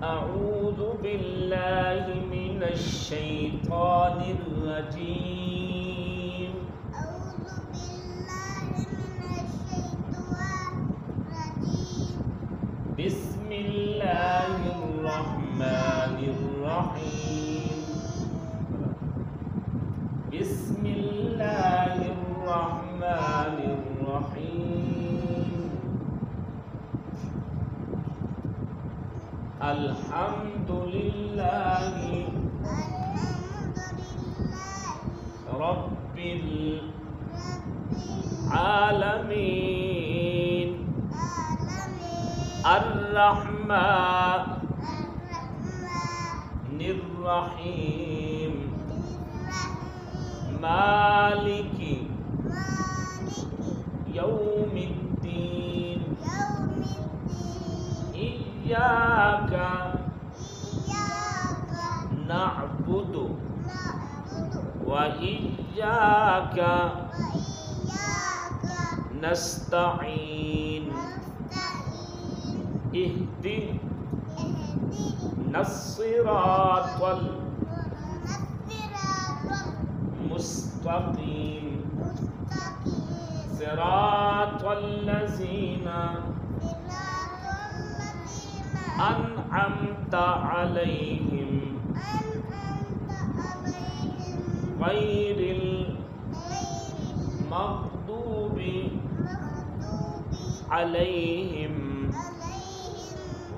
أعوذ بالله من الشيطان الرجيم. بسم الله الرحمن الرحيم. بسم الله الرحمن الرحيم. الحمد لله رب العالمين الرحمن الرحيم مالك يوم الدين إياك نعبد وإياك نستعين اهدنا الصراط المستقيم صراط الذين أنعمت عليهم غير المغضوب عليهم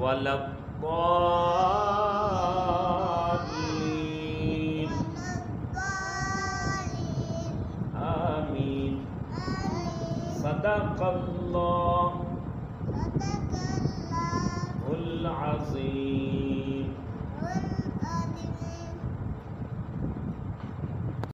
ولا الضالين آمين. صدق الله العظيم.